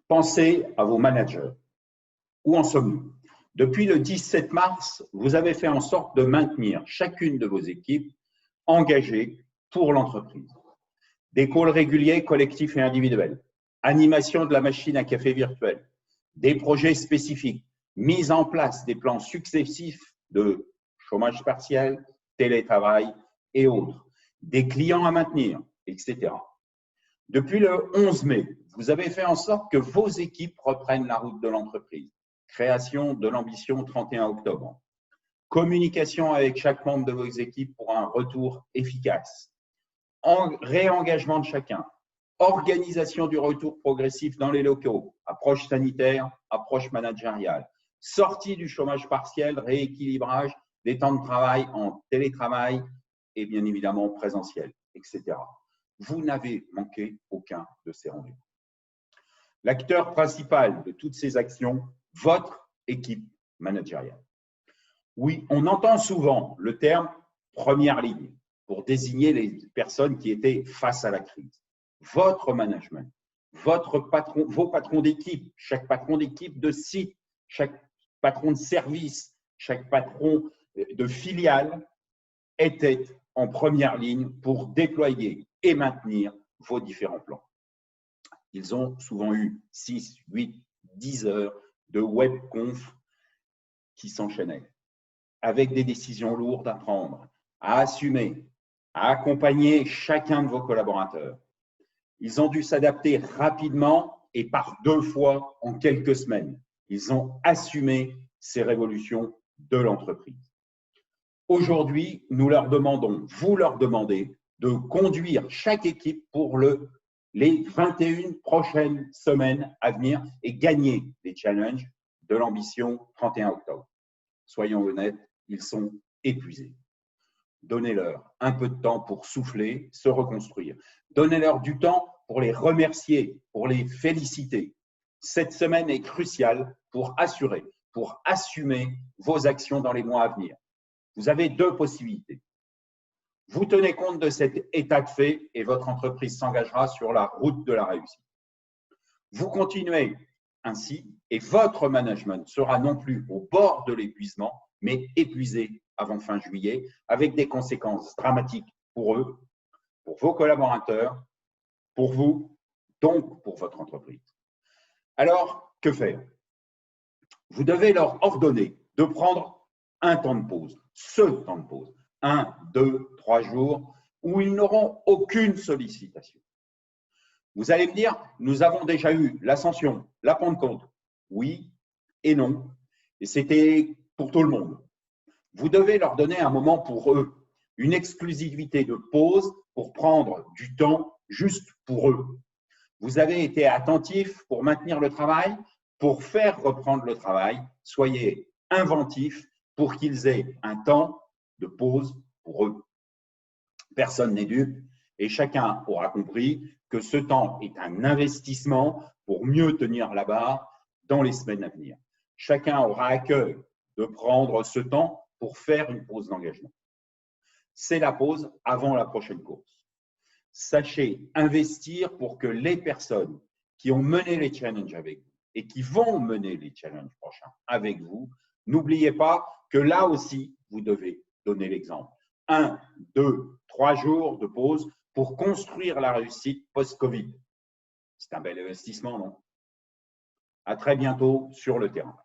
Pensez à vos managers. Où en sommes-nous? Depuis le 17 mars, vous avez fait en sorte de maintenir chacune de vos équipes engagées pour l'entreprise. Des calls réguliers, collectifs et individuels, animation de la machine à café virtuelle, des projets spécifiques, mise en place des plans successifs de chômage partiel, télétravail et autres, des clients à maintenir, etc. Depuis le 11 mai, vous avez fait en sorte que vos équipes reprennent la route de l'entreprise. Création de l'ambition 31 octobre. Communication avec chaque membre de vos équipes pour un retour efficace. Réengagement de chacun. Organisation du retour progressif dans les locaux. Approche sanitaire, approche managériale. Sortie du chômage partiel, rééquilibrage des temps de travail en télétravail et bien évidemment présentiel, etc. Vous n'avez manqué aucun de ces rendez-vous. L'acteur principal de toutes ces actions, votre équipe managériale. Oui, on entend souvent le terme première ligne pour désigner les personnes qui étaient face à la crise. Votre management, vos patrons d'équipe, chaque patron d'équipe de site, chaque patron de service, chaque patron de filiale était en première ligne pour déployer et maintenir vos différents plans. Ils ont souvent eu 6, 8, 10 heures de webconf qui s'enchaînaient, avec des décisions lourdes à prendre, à assumer, à accompagner chacun de vos collaborateurs. Ils ont dû s'adapter rapidement et par 2 fois en quelques semaines. Ils ont assumé ces révolutions de l'entreprise. Aujourd'hui, nous leur demandons, vous leur demandez de conduire chaque équipe pour les 21 prochaines semaines à venir et gagner les challenges de l'ambition 31 octobre. Soyons honnêtes, ils sont épuisés. Donnez-leur un peu de temps pour souffler, se reconstruire. Donnez-leur du temps pour les remercier, pour les féliciter. Cette semaine est cruciale pour assumer vos actions dans les mois à venir. Vous avez 2 possibilités. Vous tenez compte de cet état de fait et votre entreprise s'engagera sur la route de la réussite. Vous continuez ainsi et votre management sera non plus au bord de l'épuisement, mais épuisé avant fin juillet, avec des conséquences dramatiques pour eux, pour vos collaborateurs, pour vous, donc pour votre entreprise. Alors, que faire? Vous devez leur ordonner de prendre un temps de pause, ce temps de pause, 1, 2, 3 jours, où ils n'auront aucune sollicitation. Vous allez me dire, nous avons déjà eu l'Ascension, la Pentecôte. Oui et non. Et c'était pour tout le monde. Vous devez leur donner un moment pour eux, une exclusivité de pause pour prendre du temps juste pour eux. Vous avez été attentifs pour maintenir le travail, pour faire reprendre le travail. Soyez inventifs pour qu'ils aient un temps de pause pour eux. Personne n'est dupe et chacun aura compris que ce temps est un investissement pour mieux tenir la barre dans les semaines à venir. Chacun aura à cœur de prendre ce temps pour faire une pause d'engagement. C'est la pause avant la prochaine course. Sachez investir pour que les personnes qui ont mené les challenges avec vous et qui vont mener les challenges prochains avec vous, n'oubliez pas que là aussi, vous devez donner l'exemple. 1, 2, 3 jours de pause pour construire la réussite post-Covid. C'est un bel investissement, non? À très bientôt sur le terrain.